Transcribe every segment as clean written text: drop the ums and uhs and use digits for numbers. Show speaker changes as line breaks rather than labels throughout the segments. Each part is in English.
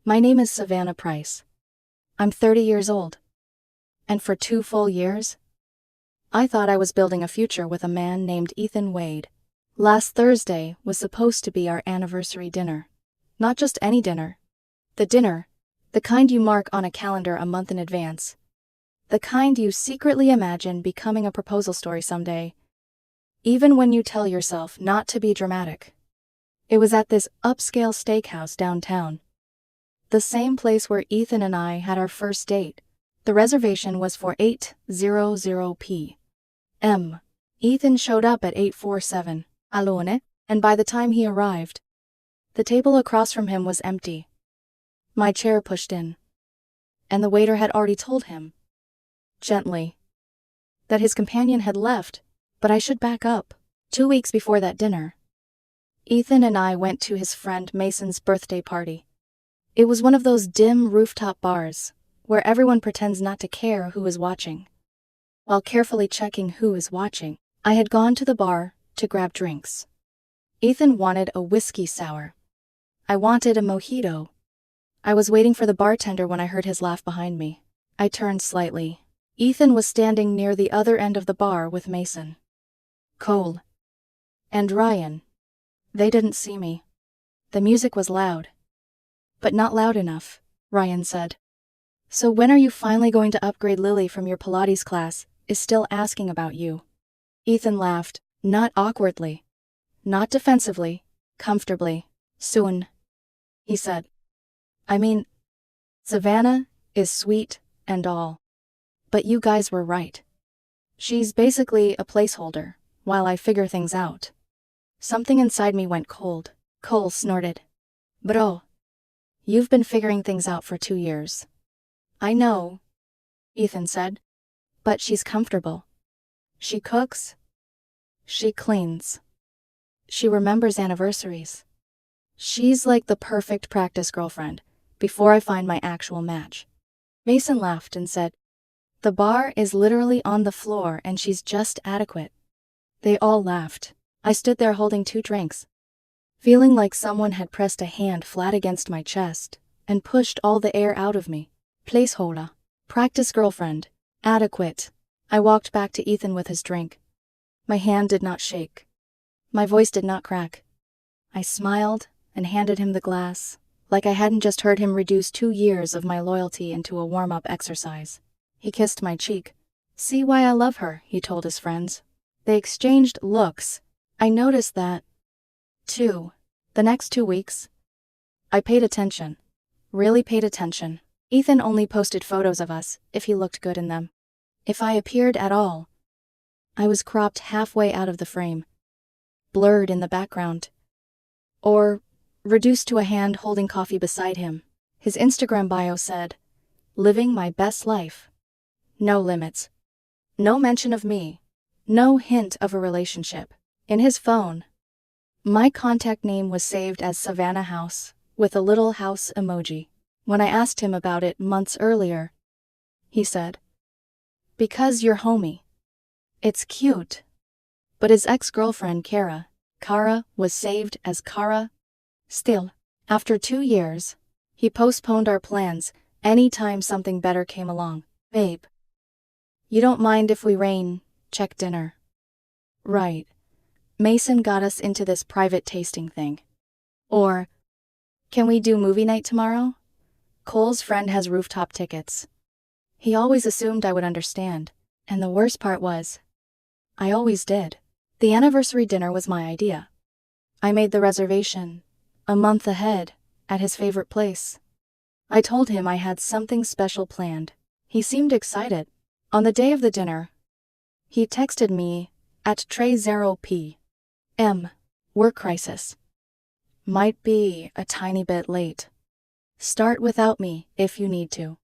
My name is Savannah Price. I'm 30 years old. And for 2 full years, I thought I was building a future with a man named Ethan Wade. Last Thursday was supposed to be our anniversary dinner. Not just any dinner. The dinner, the kind you mark on a calendar a month in advance. The kind you secretly imagine becoming a proposal story someday, even when you tell yourself not to be dramatic. It was at this upscale steakhouse downtown. The same place where Ethan and I had our first date. The reservation was for 8:00 p.m. Ethan showed up at 8:47, alone, and by the time he arrived, the table across from him was empty. My chair pushed in. And the waiter had already told him, gently, that his companion had left, but I should back up. 2 weeks before that dinner, Ethan and I went to his friend Mason's birthday party. It was one of those dim rooftop bars, where everyone pretends not to care who is watching. While carefully checking who is watching, I had gone to the bar to grab drinks. Ethan wanted a whiskey sour. I wanted a mojito. I was waiting for the bartender when I heard his laugh behind me. I turned slightly. Ethan was standing near the other end of the bar with Mason, Cole, and Ryan. They didn't see me. The music was loud. But not loud enough, Ryan said. So when are you finally going to upgrade Lily from your Pilates class, is still asking about you. Ethan laughed, not awkwardly, not defensively, comfortably. Soon, he said. I mean, Savannah is sweet and all. But you guys were right. She's basically a placeholder, while I figure things out. Something inside me went cold. Cole snorted. Bro, you've been figuring things out for 2 years. I know, Ethan said. But she's comfortable. She cooks. She cleans. She remembers anniversaries. She's like the perfect practice girlfriend, before I find my actual match. Mason laughed and said, the bar is literally on the floor and she's just adequate. They all laughed. I stood there holding 2 drinks, feeling like someone had pressed a hand flat against my chest and pushed all the air out of me. Placeholder. Practice girlfriend. Adequate. I walked back to Ethan with his drink. My hand did not shake. My voice did not crack. I smiled and handed him the glass, like I hadn't just heard him reduce 2 years of my loyalty into a warm-up exercise. He kissed my cheek. See why I love her, he told his friends. They exchanged looks. I noticed that, too. The next 2 weeks, I paid attention. Really paid attention. Ethan only posted photos of us if he looked good in them. If I appeared at all, I was cropped halfway out of the frame, blurred in the background, or reduced to a hand holding coffee beside him. His Instagram bio said, living my best life. No limits. No mention of me. No hint of a relationship. In his phone, my contact name was saved as Savannah House, with a little house emoji. When I asked him about it months earlier, he said, because you're homie. It's cute. But his ex-girlfriend Kara was saved as Kara. Still, after 2 years, he postponed our plans anytime something better came along. Babe, you don't mind if we check dinner? Right. Mason got us into this private tasting thing. Or, can we do movie night tomorrow? Cole's friend has rooftop tickets. He always assumed I would understand, and the worst part was, I always did. The anniversary dinner was my idea. I made the reservation, a month ahead, at his favorite place. I told him I had something special planned. He seemed excited. On the day of the dinner, he texted me at 3:00 p.m. Work crisis. Might be a tiny bit late. Start without me if you need to.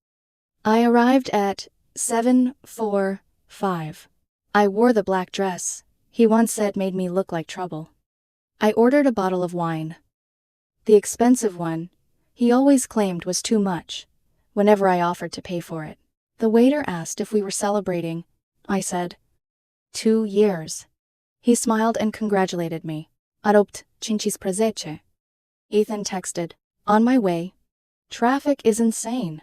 I arrived at 7:45. I wore the black dress he once said made me look like trouble. I ordered a bottle of wine. The expensive one he always claimed was too much whenever I offered to pay for it. The waiter asked if we were celebrating. I said, 2 years. He smiled and congratulated me. Adopt cinci sprezece. Ethan texted, on my way. Traffic is insane.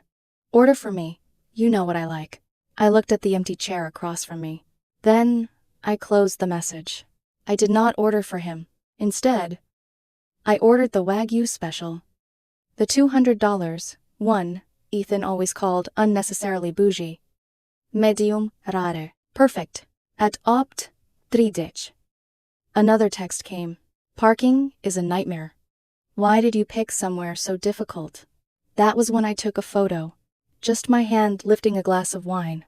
Order for me. You know what I like. I looked at the empty chair across from me. Then, I closed the message. I did not order for him. Instead, I ordered the Wagyu special. The $200 one Ethan always called unnecessarily bougie. Medium rare. Perfect. At opt 30. Another text came. Parking is a nightmare. Why did you pick somewhere so difficult? That was when I took a photo. Just my hand lifting a glass of wine.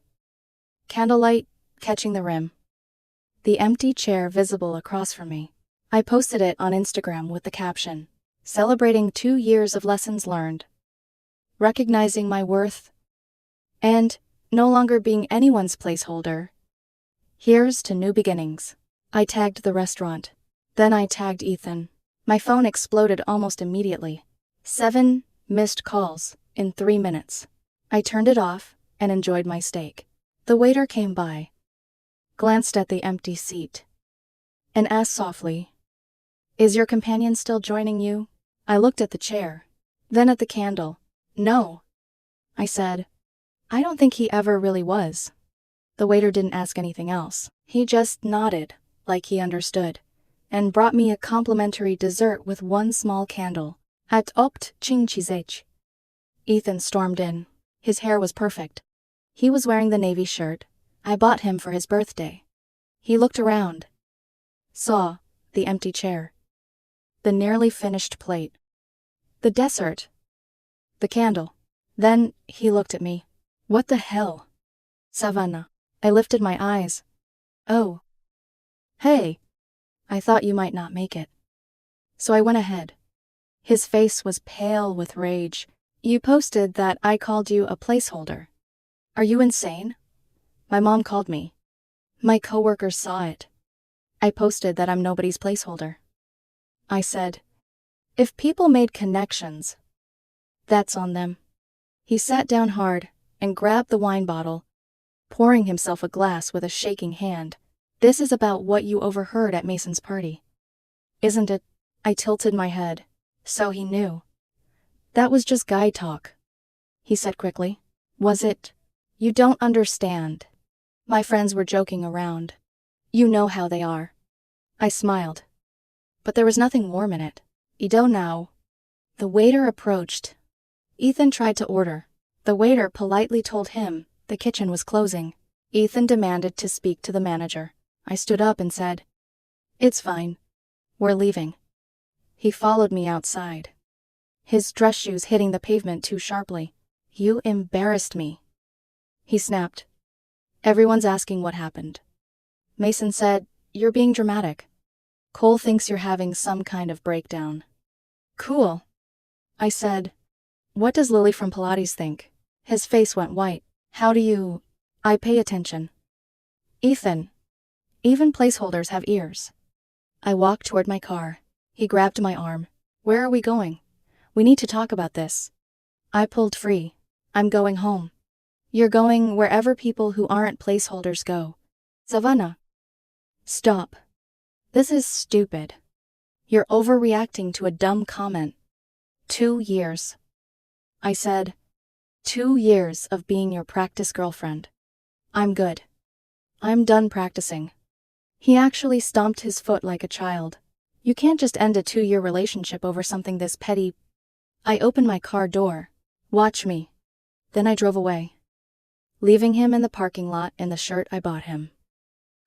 Candlelight catching the rim. The empty chair visible across from me. I posted it on Instagram with the caption, celebrating 2 years of lessons learned. Recognizing my worth. And no longer being anyone's placeholder. Here's to new beginnings. I tagged the restaurant. Then I tagged Ethan. My phone exploded almost immediately. 7 missed calls in 3 minutes. I turned it off and enjoyed my steak. The waiter came by, glanced at the empty seat, and asked softly, "Is your companion still joining you?" I looked at the chair, then at the candle. "No," I said. "I don't think he ever really was." The waiter didn't ask anything else. He just nodded, like he understood, and brought me a complimentary dessert with 1 small candle. At opt 5. Ethan stormed in. His hair was perfect. He was wearing the navy shirt I bought him for his birthday. He looked around. Saw the empty chair. The nearly finished plate. The dessert. The candle. Then he looked at me. "What the hell?" "Savannah." I lifted my eyes. "Oh. Hey. I thought you might not make it." So I went ahead. His face was pale with rage. "You posted that I called you a placeholder. Are you insane? My mom called me. My coworkers saw it. I posted that I'm nobody's placeholder." I said, "If people made connections, that's on them." He sat down hard and grabbed the wine bottle, pouring himself a glass with a shaking hand. "This is about what you overheard at Mason's party, isn't it?" I tilted my head. So he knew. "That was just guy talk," he said quickly. "Was it? You don't understand. My friends were joking around. You know how they are." I smiled. But there was nothing warm in it. "You don't know." The waiter approached. Ethan tried to order. The waiter politely told him the kitchen was closing. Ethan demanded to speak to the manager. I stood up and said, "It's fine. We're leaving." He followed me outside. His dress shoes hitting the pavement too sharply. "You embarrassed me," he snapped. "Everyone's asking what happened." Mason said, "You're being dramatic. Cole thinks you're having some kind of breakdown." "Cool," I said. "What does Lily from Pilates think?" His face went white. "How do you—" I pay attention. "Ethan, even placeholders have ears." I walked toward my car. He grabbed my arm. "Where are we going? We need to talk about this." I pulled free. "I'm going home." "You're going wherever people who aren't placeholders go." "Savannah." "Stop. This is stupid. You're overreacting to a dumb comment." 2 years. I said. 2 years of being your practice girlfriend. I'm good. I'm done practicing. He actually stomped his foot like a child. "You can't just end a 2-year relationship over something this petty." I opened my car door. "Watch me." Then I drove away, leaving him in the parking lot in the shirt I bought him,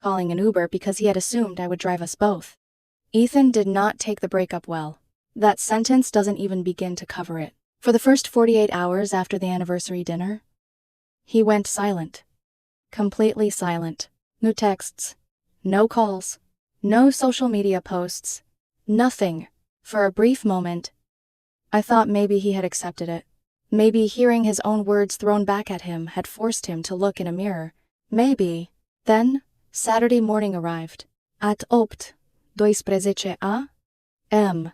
calling an Uber because he had assumed I would drive us both. Ethan did not take the breakup well. That sentence doesn't even begin to cover it. For the first 48 hours after the anniversary dinner, he went silent. Completely silent. No texts. No calls. No social media posts. Nothing. For a brief moment, I thought maybe he had accepted it. Maybe hearing his own words thrown back at him had forced him to look in a mirror. Maybe. Then, Saturday morning arrived. At opt 12 a.m.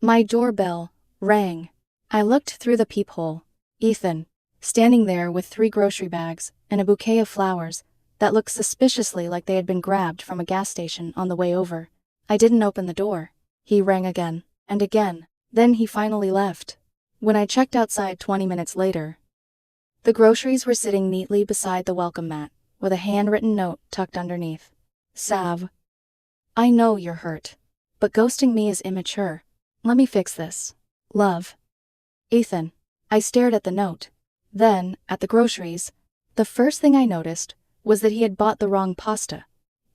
My doorbell rang. I looked through the peephole. Ethan, standing there with 3 grocery bags and a bouquet of flowers that looked suspiciously like they had been grabbed from a gas station on the way over. I didn't open the door. He rang again, and again. Then he finally left. When I checked outside 20 minutes later, the groceries were sitting neatly beside the welcome mat, with a handwritten note tucked underneath. Sav, I know you're hurt, but ghosting me is immature. Let me fix this. Love. Ethan. I stared at the note. Then, at the groceries, the first thing I noticed was that he had bought the wrong pasta.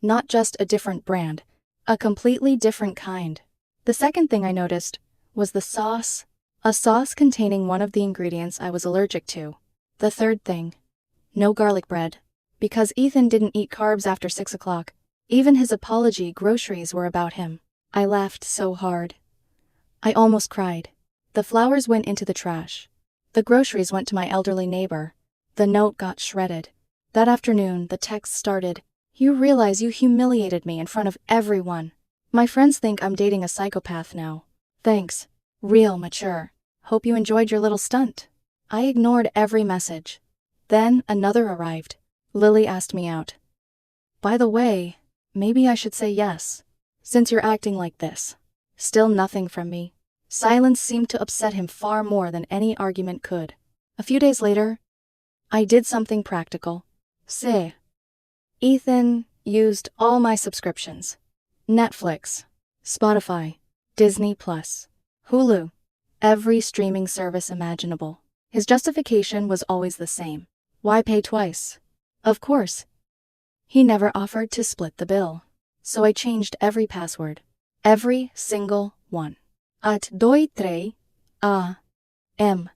Not just a different brand, a completely different kind. The second thing I noticed was the sauce, a sauce containing one of the ingredients I was allergic to. The third thing, no garlic bread, because Ethan didn't eat carbs after 6 o'clock. Even his apology groceries were about him. I laughed so hard. I almost cried. The flowers went into the trash. The groceries went to my elderly neighbor. The note got shredded. That afternoon, the text started, You realize you humiliated me in front of everyone. My friends think I'm dating a psychopath now. Thanks. Real mature. Hope you enjoyed your little stunt. I ignored every message. Then another arrived. Lily asked me out. By the way, maybe I should say yes, since you're acting like this. Still nothing from me. Silence seemed to upset him far more than any argument could. A few days later, I did something practical. Say. Ethan used all my subscriptions. Netflix, Spotify, Disney+, Hulu, every streaming service imaginable. His justification was always the same. Why pay twice? Of course. He never offered to split the bill. So I changed every password. Every single one. At 2, 3, a.m.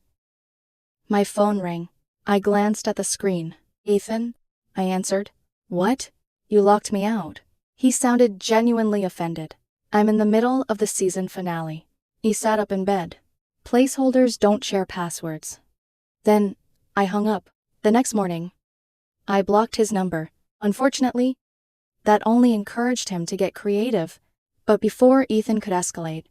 My phone rang. I glanced at the screen. Ethan? I answered. What? You locked me out. He sounded genuinely offended. I'm in the middle of the season finale. He sat up in bed. Placeholders don't share passwords. Then, I hung up. The next morning, I blocked his number. Unfortunately, that only encouraged him to get creative. But before Ethan could escalate,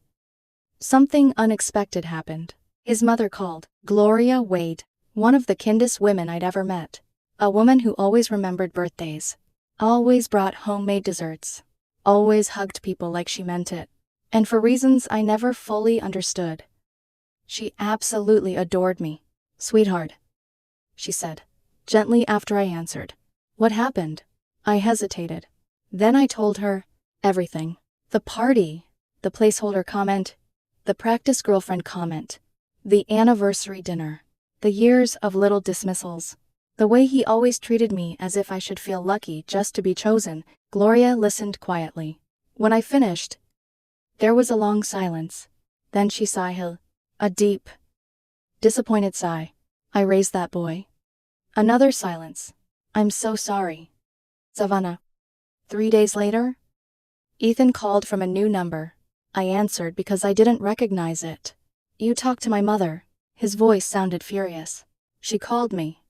something unexpected happened. His mother called. Gloria Wade, one of the kindest women I'd ever met. A woman who always remembered birthdays. Always brought homemade desserts. Always hugged people like she meant it. And for reasons I never fully understood. She absolutely adored me. Sweetheart, she said, gently after I answered. What happened? I hesitated. Then I told her everything. The party, the placeholder comment, the practice girlfriend comment, the anniversary dinner, the years of little dismissals, the way he always treated me as if I should feel lucky just to be chosen. Gloria listened quietly. When I finished, there was a long silence. Then she sighed, a deep, disappointed sigh. I raised that boy. Another silence. I'm so sorry. Savannah. 3 days later, Ethan called from a new number. I answered because I didn't recognize it. You talked to my mother. His voice sounded furious. She called me.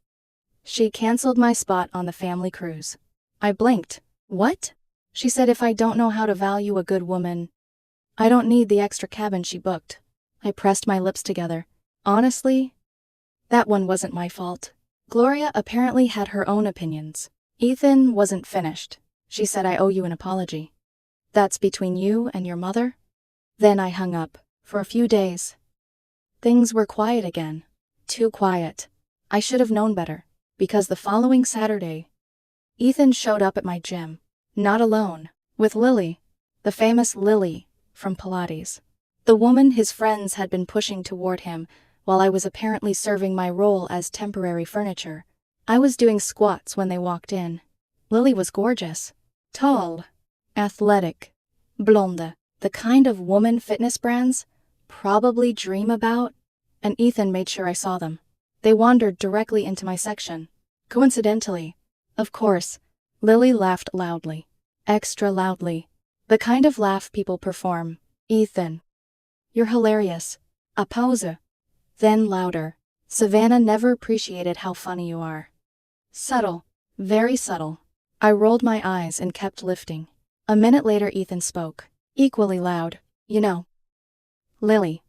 She canceled my spot on the family cruise. I blinked. What? She said if I don't know how to value a good woman, I don't need the extra cabin she booked. I pressed my lips together. Honestly, that one wasn't my fault. Gloria apparently had her own opinions. Ethan wasn't finished. She said I owe you an apology. That's between you and your mother? Then I hung up. For a few days, things were quiet again. Too quiet. I should have known better. Because the following Saturday, Ethan showed up at my gym. Not alone. With Lily. The famous Lily from Pilates. The woman his friends had been pushing toward him while I was apparently serving my role as temporary furniture. I was doing squats when they walked in. Lily was gorgeous. Tall. Athletic. Blonde. The kind of woman fitness brands probably dream about. And Ethan made sure I saw them. They wandered directly into my section. Coincidentally, of course, Lily laughed loudly. Extra loudly. The kind of laugh people perform. Ethan. You're hilarious. A pause. Then louder. Savannah never appreciated how funny you are. Subtle. Very subtle. I rolled my eyes and kept lifting. A minute later Ethan spoke. Equally loud. You know, Lily,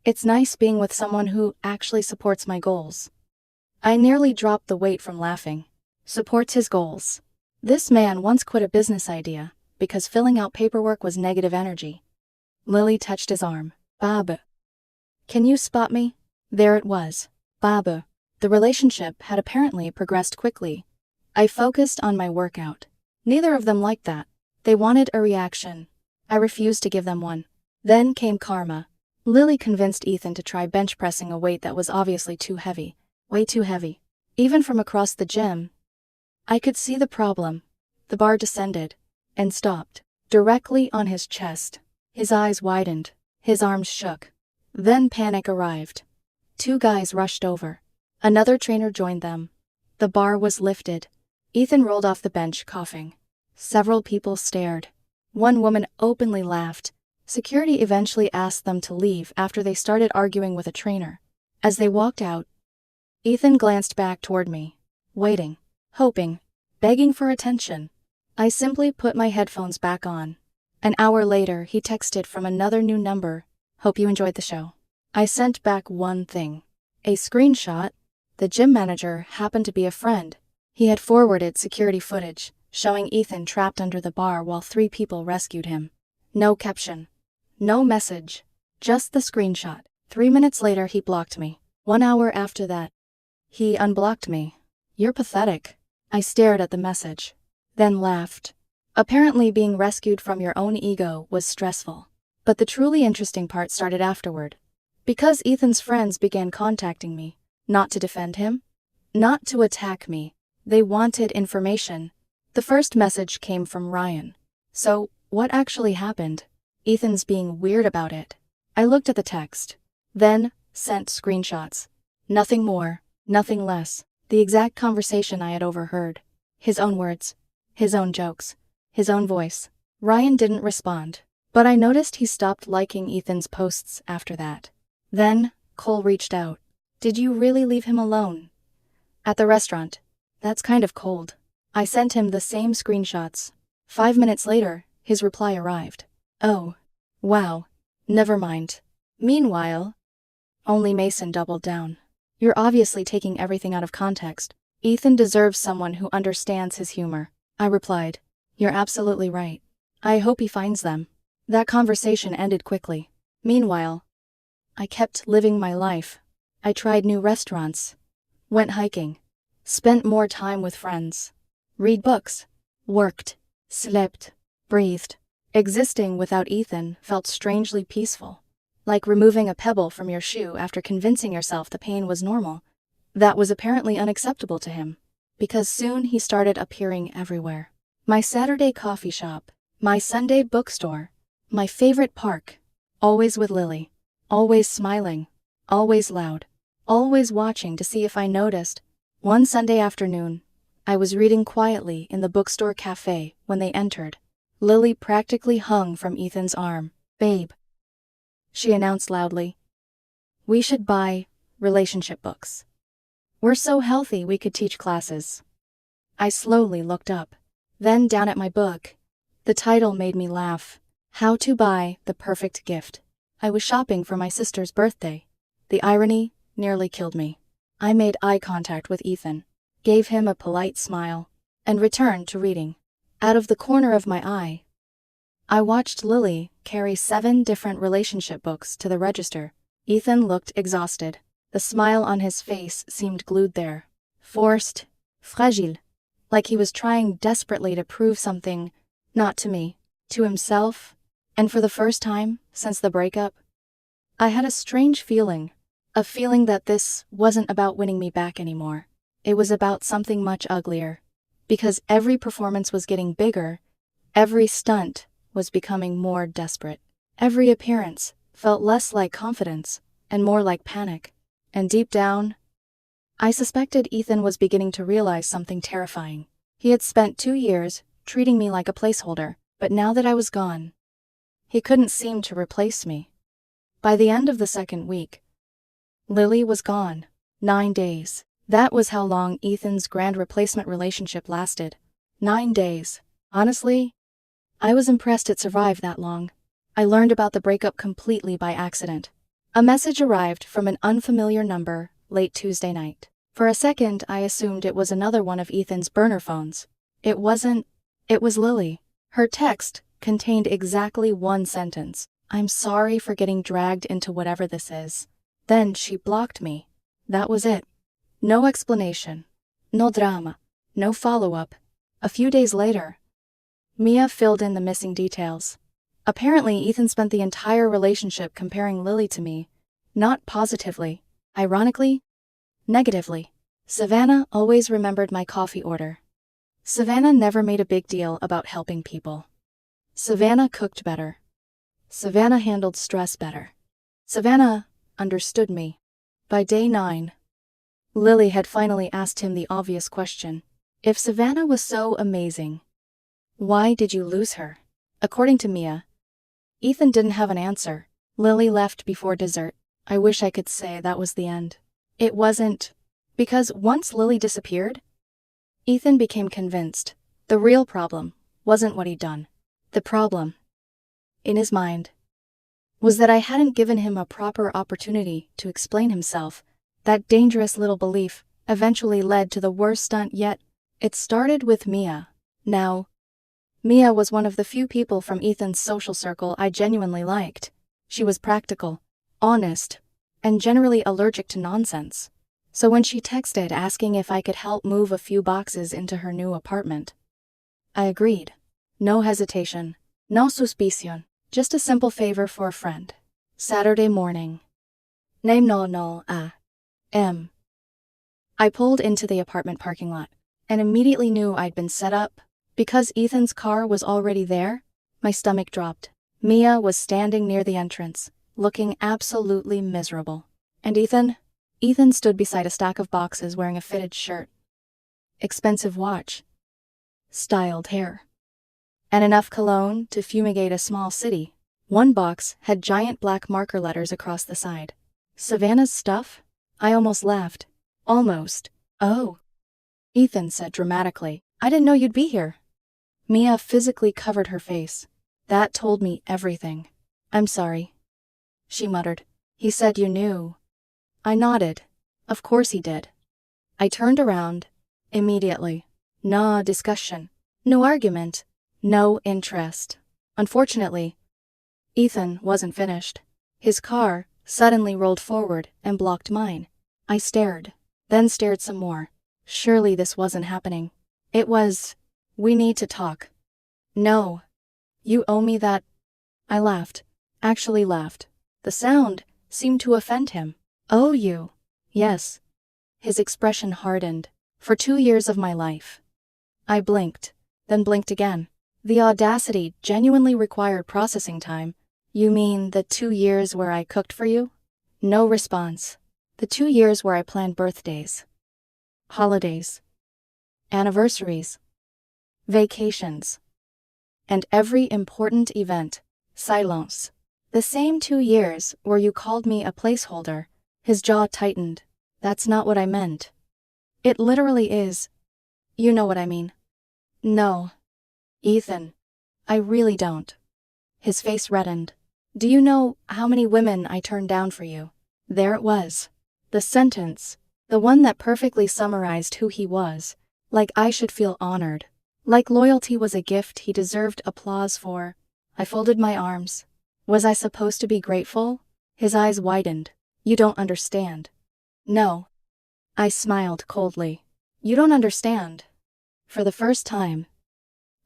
it's nice being with someone who actually supports my goals. I nearly dropped the weight from laughing. Supports his goals. This man once quit a business idea because filling out paperwork was negative energy. Lily touched his arm. Bob, can you spot me? There it was. Babu. The relationship had apparently progressed quickly. I focused on my workout. Neither of them liked that. They wanted a reaction. I refused to give them one. Then came karma. Lily convinced Ethan to try bench pressing a weight that was obviously too heavy. Way too heavy. Even from across the gym, I could see the problem. The bar descended and stopped directly on his chest. His eyes widened. His arms shook. Then panic arrived. 2 guys rushed over. Another trainer joined them. The bar was lifted. Ethan rolled off the bench, coughing. Several people stared. One woman openly laughed. Security eventually asked them to leave after they started arguing with a trainer. As they walked out, Ethan glanced back toward me, waiting, hoping, begging for attention. I simply put my headphones back on. An hour later, he texted from another new number. "Hope you enjoyed the show." I sent back one thing. A screenshot. The gym manager happened to be a friend. He had forwarded security footage, showing Ethan trapped under the bar while 3 people rescued him. No caption. No message. Just the screenshot. 3 minutes later, he blocked me. 1 hour after that, he unblocked me. "You're pathetic." I stared at the message, then laughed. Apparently being rescued from your own ego was stressful. But the truly interesting part started afterward. Because Ethan's friends began contacting me, not to defend him, not to attack me. They wanted information. The first message came from Ryan. So, what actually happened? Ethan's being weird about it. I looked at the text, then sent screenshots. Nothing more, nothing less. The exact conversation I had overheard. His own words, his own jokes, his own voice. Ryan didn't respond, but I noticed he stopped liking Ethan's posts after that. Then, Cole reached out. "Did you really leave him alone?" "At the restaurant." "That's kind of cold." I sent him the same screenshots. 5 minutes later, his reply arrived. "Oh. Wow. Never mind." Meanwhile, only Mason doubled down. "You're obviously taking everything out of context. Ethan deserves someone who understands his humor." I replied, "You're absolutely right. I hope he finds them." That conversation ended quickly. Meanwhile, I kept living my life. I tried new restaurants, went hiking, spent more time with friends, read books, worked, slept, breathed. Existing without Ethan felt strangely peaceful, like removing a pebble from your shoe after convincing yourself the pain was normal. That was apparently unacceptable to him, because soon he started appearing everywhere. My Saturday coffee shop, my Sunday bookstore, my favorite park, always with Lily, always smiling, always loud, always watching to see if I noticed. One Sunday afternoon, I was reading quietly in the bookstore cafe when they entered. Lily practically hung from Ethan's arm. "Babe," she announced loudly, "we should buy relationship books. We're so healthy we could teach classes." I slowly looked up, then down at my book. The title made me laugh. How to Buy the Perfect Gift. I was shopping for my sister's birthday. The irony nearly killed me. I made eye contact with Ethan, gave him a polite smile, and returned to reading. Out of the corner of my eye, I watched Lily carry 7 different relationship books to the register. Ethan looked exhausted. The smile on his face seemed glued there. Forced, fragile, like he was trying desperately to prove something, not to me, to himself. And for the first time since the breakup, I had a strange feeling. A feeling that this wasn't about winning me back anymore. It was about something much uglier. Because every performance was getting bigger, every stunt was becoming more desperate. Every appearance felt less like confidence and more like panic. And deep down, I suspected Ethan was beginning to realize something terrifying. He had spent 2 years treating me like a placeholder, but now that I was gone, he couldn't seem to replace me. By the end of the 2nd week, Lily was gone. 9 days. That was how long Ethan's grand replacement relationship lasted. 9 days. Honestly, I was impressed it survived that long. I learned about the breakup completely by accident. A message arrived from an unfamiliar number late Tuesday night. For a second, I assumed it was another one of Ethan's burner phones. It wasn't. It was Lily. Her text contained exactly one sentence. "I'm sorry for getting dragged into whatever this is." Then she blocked me. That was it. No explanation. No drama. No follow-up. A few days later, Mia filled in the missing details. Apparently, Ethan spent the entire relationship comparing Lily to me. Not positively. Ironically, negatively. Savannah always remembered my coffee order. Savannah never made a big deal about helping people. Savannah cooked better. Savannah handled stress better. Savannah understood me. By day 9, Lily had finally asked him the obvious question. If Savannah was so amazing, why did you lose her? According to Mia, Ethan didn't have an answer. Lily left before dessert. I wish I could say that was the end. It wasn't. Because once Lily disappeared, Ethan became convinced the real problem wasn't what he'd done. The problem, in his mind, was that I hadn't given him a proper opportunity to explain himself. That dangerous little belief eventually led to the worst stunt yet. It started with Mia. Now, Mia was one of the few people from Ethan's social circle I genuinely liked. She was practical, honest, and generally allergic to nonsense. So when she texted asking if I could help move a few boxes into her new apartment, I agreed. No hesitation, no suspicion, just a simple favor for a friend. Saturday morning. Name no a.m. I pulled into the apartment parking lot and immediately knew I'd been set up. Because Ethan's car was already there, my stomach dropped. Mia was standing near the entrance, looking absolutely miserable. And Ethan? Ethan stood beside a stack of boxes wearing a fitted shirt, expensive watch, styled hair, and enough cologne to fumigate a small city. One box had giant black marker letters across the side. Savannah's stuff? I almost laughed. Almost. Oh, Ethan said dramatically. I didn't know you'd be here. Mia physically covered her face. That told me everything. I'm sorry, she muttered. He said you knew. I nodded. Of course he did. I turned around. Immediately. No discussion. No argument. No interest. Unfortunately, Ethan wasn't finished. His car suddenly rolled forward and blocked mine. I stared, then stared some more. Surely this wasn't happening. It was. We need to talk. No. You owe me that. I laughed. Actually laughed. The sound seemed to offend him. Owe you? Yes. His expression hardened. For 2 years of my life. I blinked, then blinked again. The audacity genuinely required processing time. You mean the 2 years where I cooked for you? No response. The 2 years where I planned birthdays, holidays, anniversaries, vacations, and every important event. Silence. The same 2 years where you called me a placeholder. His jaw tightened. That's not what I meant. It literally is. You know what I mean. No. Ethan. I really don't. His face reddened. Do you know how many women I turned down for you? There it was. The sentence. The one that perfectly summarized who he was. Like I should feel honored. Like loyalty was a gift he deserved applause for. I folded my arms. Was I supposed to be grateful? His eyes widened. You don't understand. No. I smiled coldly. You don't understand. For the first time,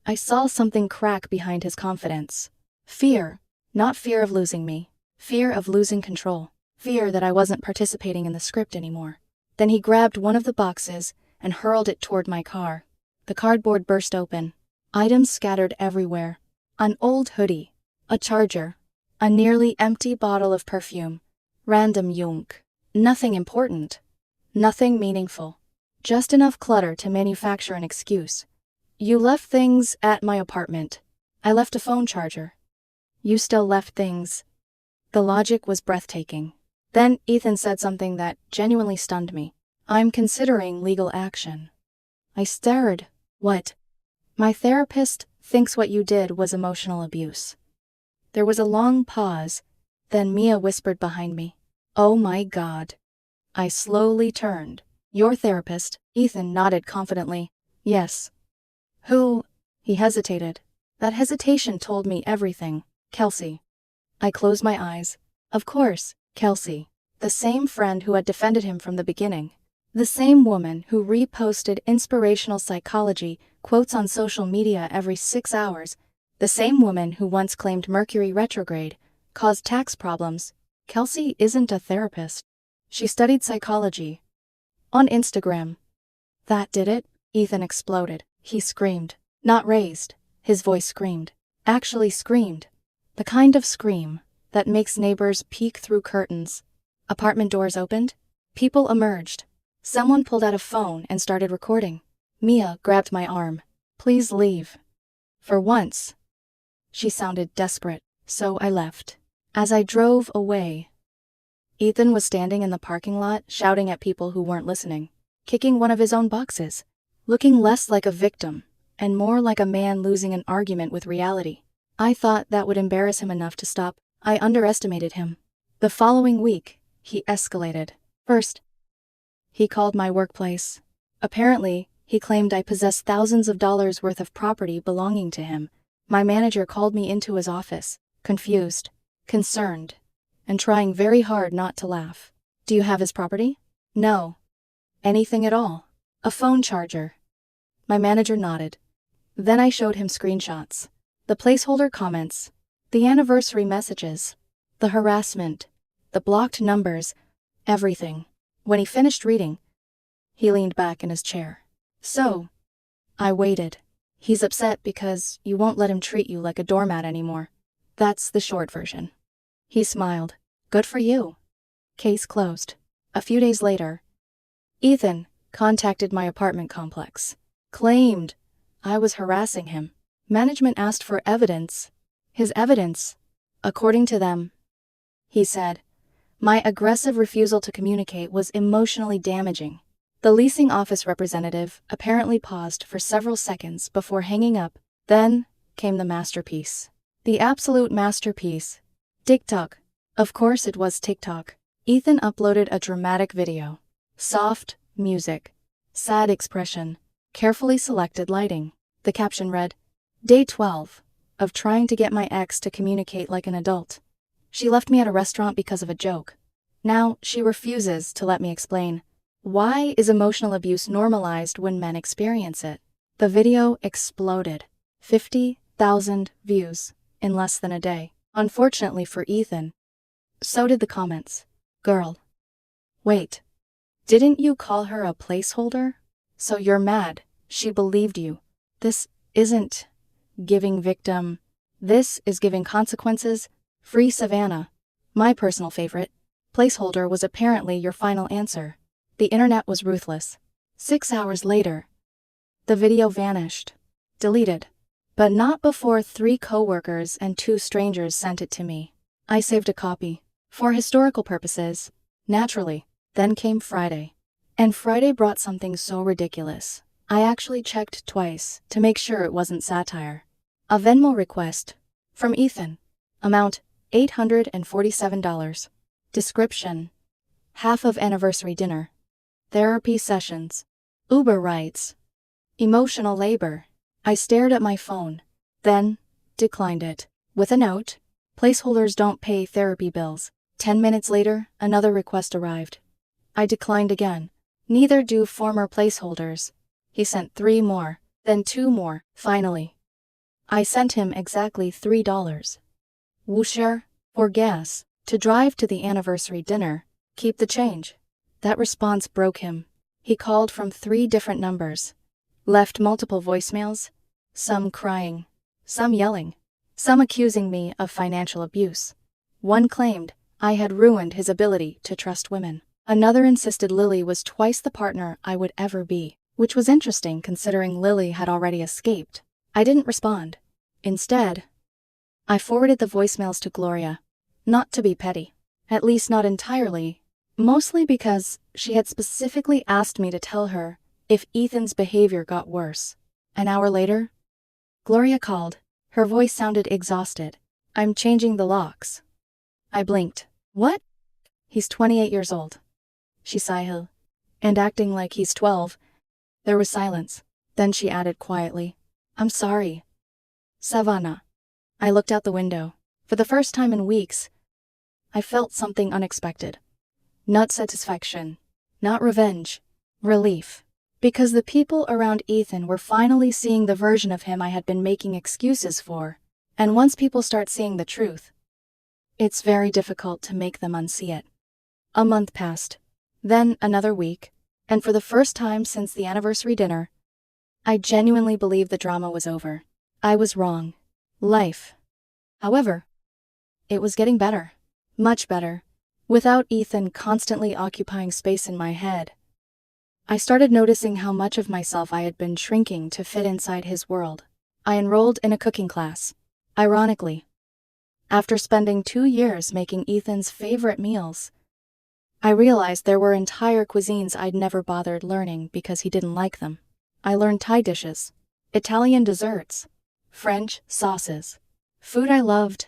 I saw something crack behind his confidence. Fear. Not fear of losing me. Fear of losing control. Fear that I wasn't participating in the script anymore. Then he grabbed one of the boxes and hurled it toward my car. The cardboard burst open. Items scattered everywhere. An old hoodie. A charger. A nearly empty bottle of perfume. Random junk. Nothing important. Nothing meaningful. Just enough clutter to manufacture an excuse. You left things at my apartment. I left a phone charger. You still left things. The logic was breathtaking. Then Ethan said something that genuinely stunned me. I'm considering legal action. I stared. What? My therapist thinks what you did was emotional abuse. There was a long pause. Then Mia whispered behind me. Oh my God. I slowly turned. Your therapist? Ethan nodded confidently. Yes. Who? He hesitated. That hesitation told me everything. Kelsey. I closed my eyes. Of course, Kelsey. The same friend who had defended him from the beginning. The same woman who reposted inspirational psychology quotes on social media every 6 hours. The same woman who once claimed Mercury retrograde caused tax problems. Kelsey isn't a therapist. She studied psychology. On Instagram. That did it? Ethan exploded. He screamed. Not raised. His voice screamed. Actually screamed. The kind of scream that makes neighbors peek through curtains. Apartment doors opened. People emerged. Someone pulled out a phone and started recording. Mia grabbed my arm. Please leave. For once. She sounded desperate, so I left. As I drove away, Ethan was standing in the parking lot shouting at people who weren't listening, kicking one of his own boxes, looking less like a victim and more like a man losing an argument with reality. I thought that would embarrass him enough to stop. I underestimated him. The following week, he escalated. First, he called my workplace. Apparently, he claimed I possessed thousands of dollars worth of property belonging to him. My manager called me into his office, confused, concerned, and trying very hard not to laugh. Do you have his property? No. Anything at all? A phone charger. My manager nodded. Then I showed him screenshots. The placeholder comments. The anniversary messages. The harassment. The blocked numbers. Everything. When he finished reading, he leaned back in his chair. So, I waited. He's upset because you won't let him treat you like a doormat anymore. That's the short version. He smiled. Good for you. Case closed. A few days later, Ethan contacted my apartment complex. Claimed I was harassing him. Management asked for evidence. His evidence, according to them, he said, my aggressive refusal to communicate was emotionally damaging. The leasing office representative apparently paused for several seconds before hanging up. Then came the masterpiece. The absolute masterpiece. TikTok. Of course it was TikTok. Ethan uploaded a dramatic video. Soft music. Sad expression. Carefully selected lighting. The caption read, Day 12 of trying to get my ex to communicate like an adult. She left me at a restaurant because of a joke. Now she refuses to let me explain. Why is emotional abuse normalized when men experience it? The video exploded. 50,000 views in less than a day. Unfortunately for Ethan, so did the comments. Girl. Wait. Didn't you call her a placeholder? So you're mad. She believed you. This isn't giving victim. This is giving consequences. Free Savannah. My personal favorite. Placeholder was apparently your final answer. The internet was ruthless. 6 hours later, the video vanished. Deleted. But not before 3 coworkers and 2 strangers sent it to me. I saved a copy. For historical purposes. Naturally. Then came Friday. And Friday brought something so ridiculous. I actually checked twice to make sure it wasn't satire. A Venmo request. From Ethan. Amount, $847. Description. Half of anniversary dinner. Therapy sessions. Uber rides. Emotional labor. I stared at my phone. Then, declined it. With a note. Placeholders don't pay therapy bills. 10 minutes later, another request arrived. I declined again. Neither do former placeholders. He sent 3 more, then 2 more, finally. I sent him exactly $3. Whoosher, for gas, to drive to the anniversary dinner, keep the change. That response broke him. He called from 3 different numbers. Left multiple voicemails, some crying, some yelling, some accusing me of financial abuse. One claimed I had ruined his ability to trust women. Another insisted Lily was twice the partner I would ever be, which was interesting considering Lily had already escaped. I didn't respond. Instead, I forwarded the voicemails to Gloria. Not to be petty. At least not entirely. Mostly because she had specifically asked me to tell her if Ethan's behavior got worse. An hour later, Gloria called. Her voice sounded exhausted. I'm changing the locks. I blinked. What? He's 28 years old. She sighed. And acting like he's 12. There was silence. Then she added quietly, I'm sorry. Savannah. I looked out the window. For the first time in weeks, I felt something unexpected. Not satisfaction. Not revenge. Relief. Because the people around Ethan were finally seeing the version of him I had been making excuses for. And once people start seeing the truth, it's very difficult to make them unsee it. A month passed. Then another week. And for the first time since the anniversary dinner, I genuinely believed the drama was over. I was wrong. Life. However, it was getting better. Much better. Without Ethan constantly occupying space in my head, I started noticing how much of myself I had been shrinking to fit inside his world. I enrolled in a cooking class. Ironically, after spending 2 years making Ethan's favorite meals, I realized there were entire cuisines I'd never bothered learning because he didn't like them. I learned Thai dishes, Italian desserts, French sauces. Food I loved,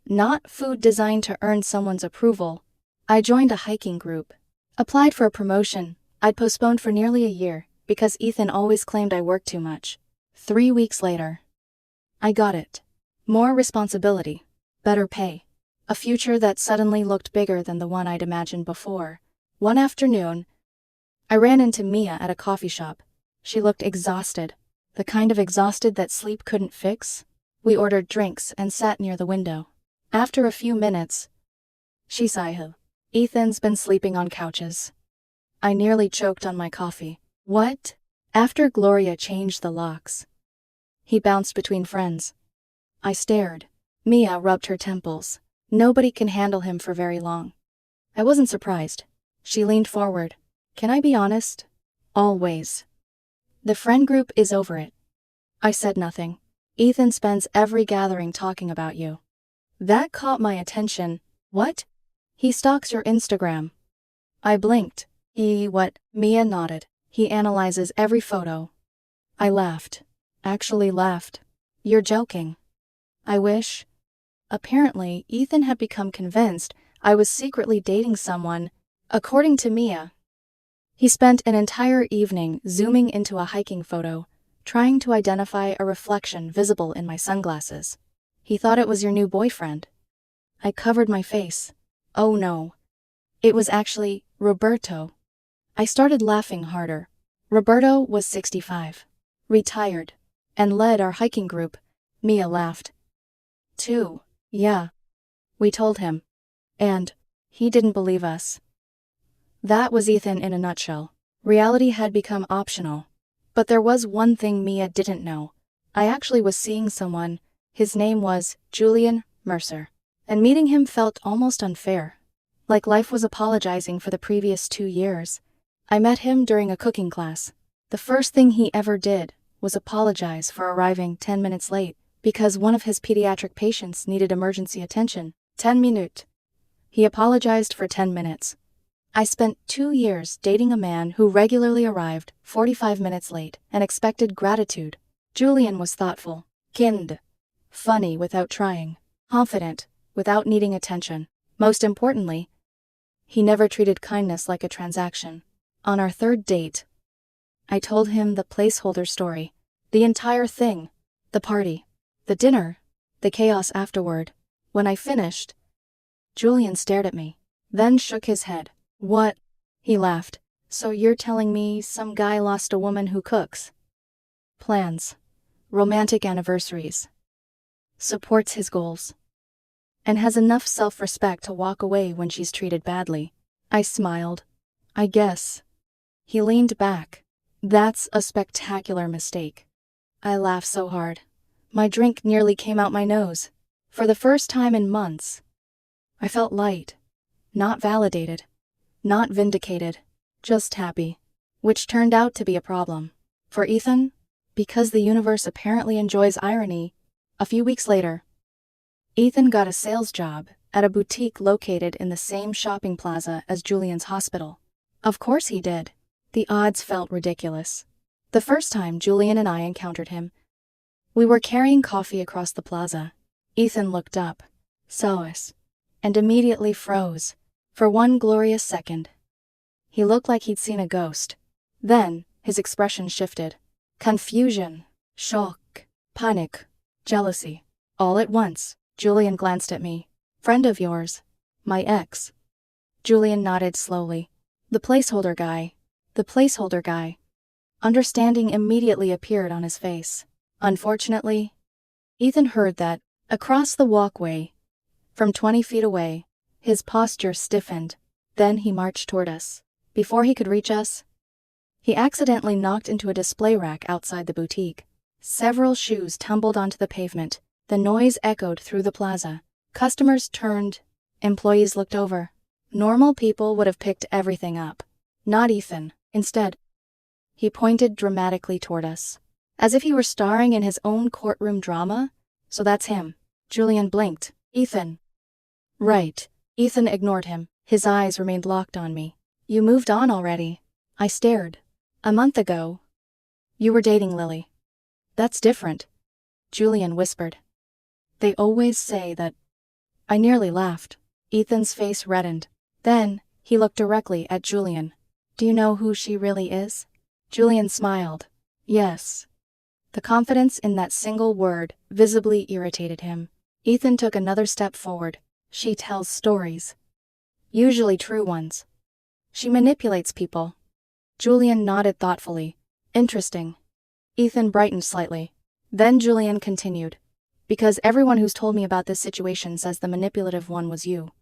not food designed to earn someone's approval. I joined a hiking group, applied for a promotion I'd postponed for nearly a year because Ethan always claimed I worked too much. 3 weeks later, I got it. More responsibility, better pay, a future that suddenly looked bigger than the one I'd imagined before. One afternoon, I ran into Mia at a coffee shop. She looked exhausted, the kind of exhausted that sleep couldn't fix. We ordered drinks and sat near the window. After a few minutes, she sighed. Ethan's been sleeping on couches. I nearly choked on my coffee. What? After Gloria changed the locks, he bounced between friends. I stared. Mia rubbed her temples. Nobody can handle him for very long. I wasn't surprised. She leaned forward. Can I be honest? Always. The friend group is over it. I said nothing. Ethan spends every gathering talking about you. That caught my attention. What? He stalks your Instagram. I blinked. What? Mia nodded. He analyzes every photo. I laughed. Actually laughed. You're joking. I wish. Apparently, Ethan had become convinced I was secretly dating someone. According to Mia, he spent an entire evening zooming into a hiking photo, trying to identify a reflection visible in my sunglasses. He thought it was your new boyfriend. I covered my face. Oh no. It was actually Roberto. I started laughing harder. Roberto was 65, retired, and led our hiking group. Mia laughed. Too. Yeah. We told him. And he didn't believe us. That was Ethan in a nutshell. Reality had become optional. But there was one thing Mia didn't know. I actually was seeing someone. His name was Julian Mercer. And meeting him felt almost unfair. Like life was apologizing for the previous 2 years. I met him during a cooking class. The first thing he ever did was apologize for arriving 10 minutes late because one of his pediatric patients needed emergency attention. 10 minutes. He apologized for 10 minutes. I spent 2 years dating a man who regularly arrived 45 minutes late and expected gratitude. Julian was thoughtful, kind, funny without trying, confident without needing attention. Most importantly, he never treated kindness like a transaction. On our 3rd date, I told him the placeholder story. The entire thing. The party. The dinner. The chaos afterward. When I finished, Julian stared at me, then shook his head. What? He laughed. So you're telling me some guy lost a woman who cooks? Plans. Romantic anniversaries. Supports his goals. And has enough self-respect to walk away when she's treated badly. I smiled. I guess. He leaned back. That's a spectacular mistake. I laughed so hard. My drink nearly came out my nose. For the first time in months, I felt light. Not validated. Not vindicated. Just happy. Which turned out to be a problem. For Ethan, because the universe apparently enjoys irony. A few weeks later, Ethan got a sales job at a boutique located in the same shopping plaza as Julian's hospital. Of course he did. The odds felt ridiculous. The first time Julian and I encountered him, we were carrying coffee across the plaza. Ethan looked up, saw us, and immediately froze. For one glorious second, he looked like he'd seen a ghost. Then, his expression shifted. Confusion, shock, panic, jealousy. All at once, Julian glanced at me. Friend of yours. My ex. Julian nodded slowly. The placeholder guy. The placeholder guy. Understanding immediately appeared on his face. Unfortunately, Ethan heard that, across the walkway, from 20 feet away, his posture stiffened. Then he marched toward us. Before he could reach us, he accidentally knocked into a display rack outside the boutique. Several shoes tumbled onto the pavement. The noise echoed through the plaza. Customers turned. Employees looked over. Normal people would have picked everything up. Not Ethan. Instead, he pointed dramatically toward us, as if he were starring in his own courtroom drama. So that's him. Julian blinked. Ethan. Right. Ethan ignored him. His eyes remained locked on me. You moved on already. I stared. A month ago, you were dating Lily. That's different, Julian whispered. They always say that. I nearly laughed. Ethan's face reddened. Then, he looked directly at Julian. Do you know who she really is? Julian smiled. Yes. The confidence in that single word visibly irritated him. Ethan took another step forward. She tells stories. Usually true ones. She manipulates people. Julian nodded thoughtfully. Interesting. Ethan brightened slightly. Then Julian continued. Because everyone who's told me about this situation says the manipulative one was you.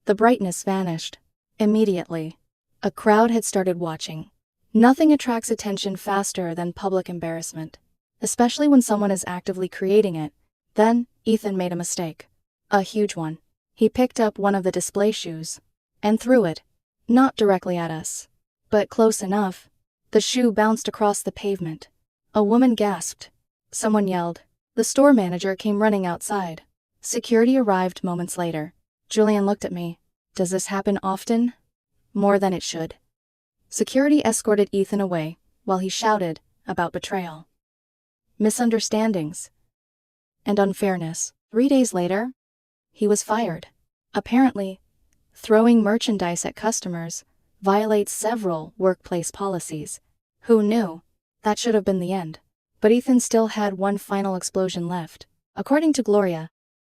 The brightness vanished. Immediately. A crowd had started watching. Nothing attracts attention faster than public embarrassment, especially when someone is actively creating it. Then, Ethan made a mistake. A huge one. He picked up one of the display shoes and threw it. Not directly at us, but close enough. The shoe bounced across the pavement. A woman gasped. Someone yelled. The store manager came running outside. Security arrived moments later. Julian looked at me. Does this happen often? More than it should. Security escorted Ethan away, while he shouted about betrayal, misunderstandings, and unfairness. 3 days later, he was fired. Apparently, throwing merchandise at customers violates several workplace policies. Who knew? That should have been the end. But Ethan still had one final explosion left. According to Gloria,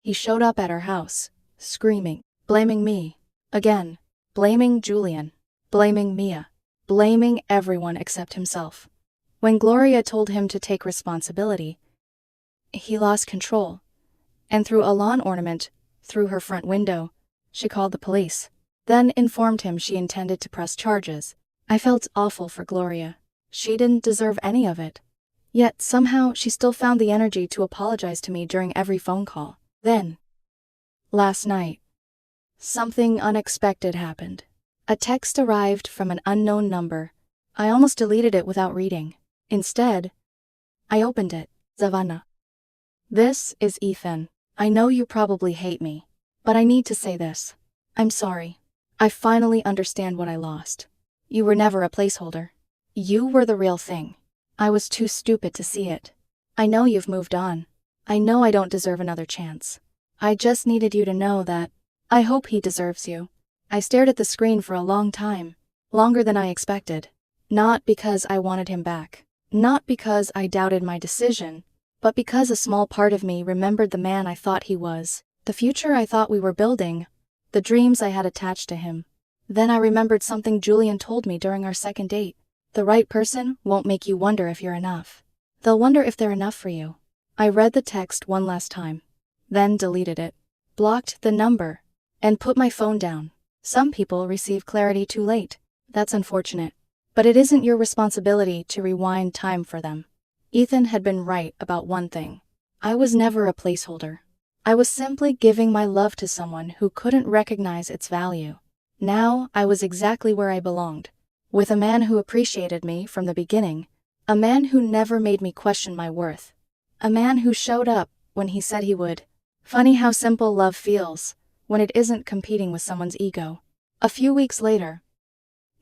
he showed up at her house, screaming, blaming me. Again, blaming Julian, blaming Mia, blaming everyone except himself. When Gloria told him to take responsibility, he lost control and threw a lawn ornament through her front window. She called the police, then informed him she intended to press charges. I felt awful for Gloria. She didn't deserve any of it. Yet somehow she still found the energy to apologize to me during every phone call. Then, last night, something unexpected happened. A text arrived from an unknown number. I almost deleted it without reading. Instead, I opened it. Savannah. This is Ethan. I know you probably hate me, but I need to say this. I'm sorry. I finally understand what I lost. You were never a placeholder. You were the real thing. I was too stupid to see it. I know you've moved on. I know I don't deserve another chance. I just needed you to know that. I hope he deserves you. I stared at the screen for a long time. Longer than I expected. Not because I wanted him back. Not because I doubted my decision. But because a small part of me remembered the man I thought he was. The future I thought we were building. The dreams I had attached to him. Then I remembered something Julian told me during our second date. The right person won't make you wonder if you're enough. They'll wonder if they're enough for you. I read the text one last time. Then deleted it. Blocked the number. And put my phone down. Some people receive clarity too late. That's unfortunate. But it isn't your responsibility to rewind time for them. Ethan had been right about one thing. I was never a placeholder. I was simply giving my love to someone who couldn't recognize its value. Now I was exactly where I belonged. With a man who appreciated me from the beginning. A man who never made me question my worth. A man who showed up when he said he would. Funny how simple love feels when it isn't competing with someone's ego. A few weeks later,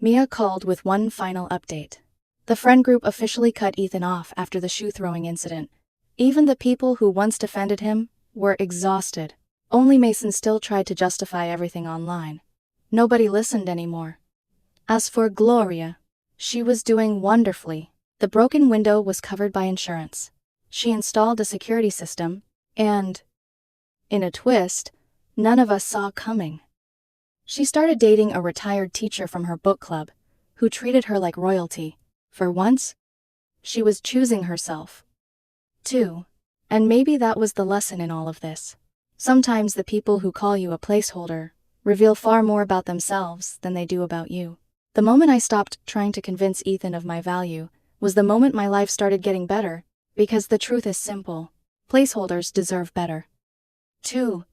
Mia called with one final update. The friend group officially cut Ethan off after the shoe-throwing incident. Even the people who once defended him were exhausted. Only Mason still tried to justify everything online. Nobody listened anymore. As for Gloria, she was doing wonderfully. The broken window was covered by insurance. She installed a security system, and, in a twist, none of us saw coming. She started dating a retired teacher from her book club, who treated her like royalty. For once, she was choosing herself. 2. And maybe that was the lesson in all of this. Sometimes the people who call you a placeholder reveal far more about themselves than they do about you. The moment I stopped trying to convince Ethan of my value was the moment my life started getting better, because the truth is simple. Placeholders deserve better. 2.